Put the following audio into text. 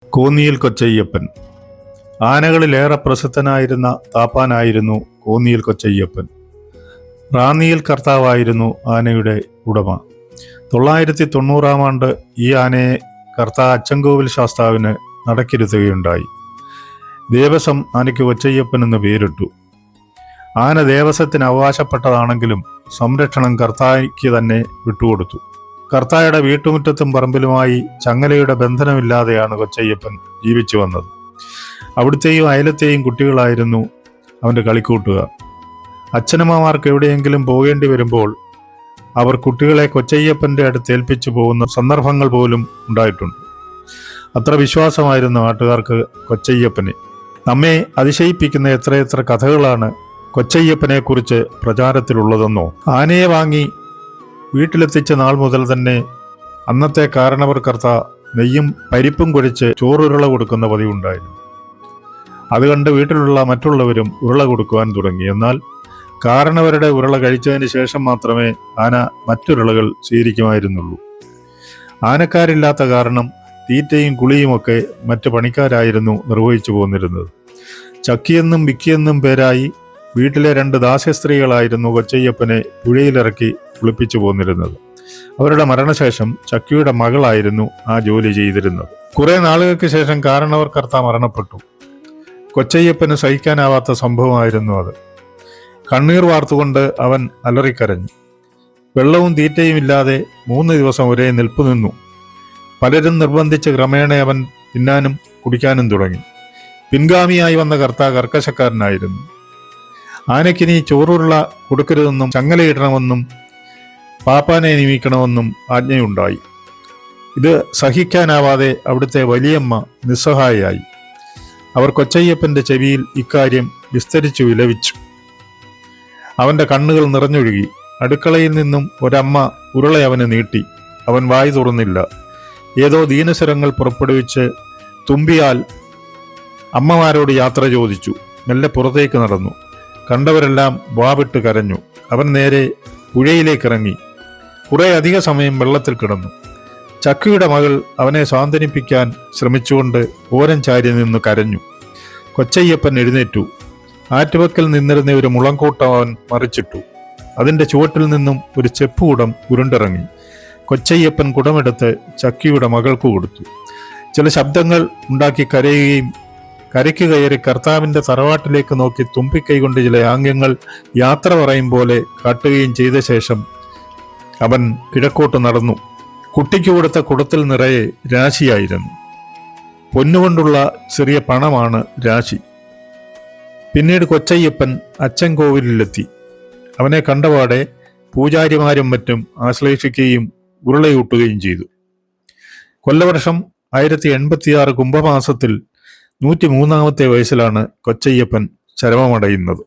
കോന്നിയിൽ കൊച്ചയ്യപ്പൻ. ആനകളിലേറെ പ്രസിദ്ധനായിരുന്ന താപ്പാനായിരുന്നു കോന്നിയിൽ കൊച്ചയ്യപ്പൻ. റാന്നിയിൽ കർത്താവായിരുന്നു ആനയുടെ ഉടമ. 990-ആം ആണ്ട് ഈ ആനയെ കർത്താ അച്ചൻകോവിൽ ശാസ്താവിന് നടക്കിരുത്തുകയുണ്ടായി. ദേവസ്വം ആനയ്ക്ക് കൊച്ചയ്യപ്പൻ എന്ന് പേരിട്ടു. ആന ദേവസ്വത്തിന് അവകാശപ്പെട്ടതാണെങ്കിലും സംരക്ഷണം കർത്തായ്ക്ക് തന്നെ വിട്ടുകൊടുത്തു. കർത്തായുടെ വീട്ടുമുറ്റത്തും പറമ്പിലുമായി ചങ്ങലയുടെ ബന്ധനമില്ലാതെയാണ് കൊച്ചയ്യപ്പൻ ജീവിച്ചു വന്നത്. അവിടുത്തെയും അയലത്തെയും കുട്ടികളായിരുന്നു അവൻ്റെ കളിക്കൂട്ടുകാർ. അച്ഛനമ്മമാർക്ക് എവിടെയെങ്കിലും പോകേണ്ടി വരുമ്പോൾ അവർ കുട്ടികളെ കൊച്ചയ്യപ്പൻ്റെ അടുത്ത് ഏൽപ്പിച്ചു പോകുന്ന സന്ദർഭങ്ങൾ പോലും ഉണ്ടായിട്ടുണ്ട്. അത്ര വിശ്വാസമായിരുന്നു നാട്ടുകാർക്ക് കൊച്ചയ്യപ്പനെ. നമ്മെ അതിശയിപ്പിക്കുന്ന എത്രയെത്ര കഥകളാണ് കൊച്ചയ്യപ്പനെ കുറിച്ച് പ്രചാരത്തിലുള്ളതെന്നോ. ആനയെ വാങ്ങി വീട്ടിലെത്തിച്ച നാൾ മുതൽ തന്നെ അന്നത്തെ കാരണവർ കർത്ത നെയ്യും പരിപ്പും കുഴിച്ച് ചോറുരുള കൊടുക്കുന്ന പതിവുണ്ടായിരുന്നു. അത് കണ്ട് വീട്ടിലുള്ള മറ്റുള്ളവരും ഉരുള കൊടുക്കുവാൻ തുടങ്ങി. എന്നാൽ കാരണവരുടെ ഉരുള കഴിച്ചതിന് ശേഷം മാത്രമേ ആന മറ്റുരുളകൾ സ്വീകരിക്കുമായിരുന്നുള്ളൂ. ആനക്കാരില്ലാത്ത കാരണം തീറ്റയും കുളിയുമൊക്കെ മറ്റു പണിക്കാരായിരുന്നു നിർവഹിച്ചു പോന്നിരുന്നത്. ചക്കിയെന്നും വിക്കിയെന്നും പേരായി വീട്ടിലെ 2 ദാസ്യസ്ത്രീകളായിരുന്നു കൊച്ചയ്യപ്പനെ പുഴയിലിറക്കി കുളിപ്പിച്ചു പോന്നിരുന്നത്. അവരുടെ മരണശേഷം ചക്കിയുടെ മകളായിരുന്നു ആ ജോലി ചെയ്തിരുന്നത്. കുറെ നാളുകൾക്ക് ശേഷം കാരണവർ കർത്ത മരണപ്പെട്ടു. കൊച്ചയ്യപ്പന് സഹിക്കാനാവാത്ത സംഭവമായിരുന്നു അത്. കണ്ണീർ വാർത്തുകൊണ്ട് അവൻ അലറിക്കരഞ്ഞു. വെള്ളവും തീറ്റയും ഇല്ലാതെ 3 ദിവസം ഒരേ നിൽപ്പു നിന്നു. പലരും നിർബന്ധിച്ച് ക്രമേണ അവൻ തിന്നാനും കുടിക്കാനും തുടങ്ങി. പിൻഗാമിയായി വന്ന കർത്ത കർക്കശക്കാരനായിരുന്നു. ആനയ്ക്കിനി ചോറുരുള കൊടുക്കരുതെന്നും ചങ്ങലയിടണമെന്നും പാപ്പാനെ നിയമിക്കണമെന്നും ആജ്ഞയുണ്ടായി. ഇത് സഹിക്കാനാവാതെ അവിടുത്തെ വലിയമ്മ നിസ്സഹായയായി. അവർ കൊച്ചയ്യപ്പന്റെ ചെവിയിൽ ഇക്കാര്യം വിസ്തരിച്ചു വിലപിച്ചു. അവന്റെ കണ്ണുകൾ നിറഞ്ഞൊഴുകി. അടുക്കളയിൽ നിന്നും ഒരമ്മ ഉരുള അവന് നീട്ടി. അവൻ വായി തുറന്നില്ല. ഏതോ ദീനസ്വരങ്ങൾ പുറപ്പെടുവിച്ച് തുമ്പിയാൽ അമ്മമാരോട് യാത്ര ചോദിച്ചു. മെല്ലെ പുറത്തേക്ക് നടന്നു. കണ്ടവരെല്ലാം വാവിട്ട് കരഞ്ഞു. അവൻ നേരെ പുഴയിലേക്കിറങ്ങി കുറെ അധിക സമയം വെള്ളത്തിൽ കിടന്നു. ചക്കിയുടെ മകൾ അവനെ സാന്ത്വനിപ്പിക്കാൻ ശ്രമിച്ചുകൊണ്ട് ഓരം ചാരി നിന്ന് കരഞ്ഞു. കൊച്ചയ്യപ്പൻ എഴുന്നേറ്റു. ആറ്റുവക്കൽ നിന്നിരുന്ന ഒരു മുളങ്കൂട്ടം അവൻ മറിച്ചിട്ടു. അതിന്റെ ചുവട്ടിൽ നിന്നും ഒരു ചെപ്പുകുടം ഉരുണ്ടിറങ്ങി. കൊച്ചയ്യപ്പൻ കുടമെടുത്ത് ചക്കിയുടെ മകൾക്ക് കൊടുത്തു. ചില ശബ്ദങ്ങൾ ഉണ്ടാക്കി കരയുകയും കരയ്ക്ക് കയറി കർത്താവിന്റെ തറവാട്ടിലേക്ക് നോക്കി തുമ്പിക്കൈ കൊണ്ട് ചില ആംഗ്യങ്ങൾ യാത്ര പറയും പോലെ കാട്ടുകയും ചെയ്ത ശേഷം അവൻ കിഴക്കോട്ട് നടന്നു. കുട്ടിക്ക് കൊടുത്ത കുടത്തിൽ നിറയെ രാശിയായിരുന്നു. പൊന്നുകൊണ്ടുള്ള ചെറിയ പണമാണ് രാശി. പിന്നീട് കൊച്ചയ്യപ്പൻ അച്ചൻകോവിലെത്തി. അവനെ കണ്ടപാടെ പൂജാരിമാരും മറ്റും ആശ്ലേഷിക്കുകയും ഉരുളയൂട്ടുകയും ചെയ്തു. കൊല്ലവർഷം 1086 കുംഭമാസത്തിൽ 103-ാമത്തെ വയസ്സിലാണ് കൊച്ചയ്യപ്പൻ ചരമമടയുന്നത്.